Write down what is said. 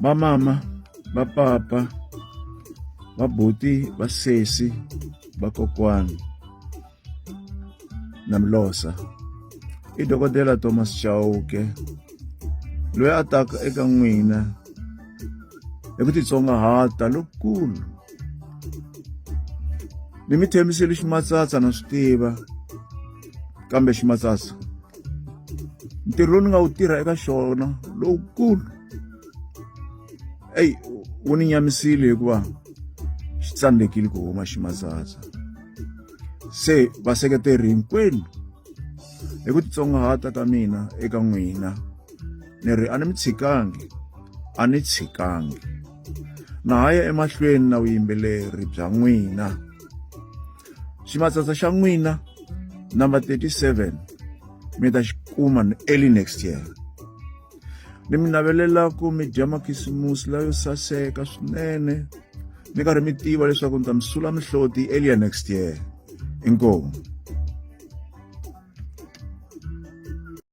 va mama, va papa, va buti, va sesi, va kokwani na Mlosa i dokodela Thomas Chauke loyi a taka eka n'wina hi ku titsongahata lokukulu. Ni mi tshembisile ximatsatsa na swi tiva, kambe ximatsatsa ntirho lowu ni nga wu tirha eka xona lowukulu wu ni nyamisile hikuva xi tsandzekile ku huma ximatsatsa. Se vaseketeri hinkwenu hi ku titsongahata ka mina eka n'wina ni ri a ni mi tshikangi, a ni tshikangi na ha ya emahlweni na vuyimbeleri bya n'wina. Ximatsatsa xa n'wina number 37 mi ta xi kuma early next year. Ni mi navelela ku mi dya makhisimusi layo saseka swinene mi karhi mi tiva leswaku ni ta mi sula mihloti earlier next year. Inkomu.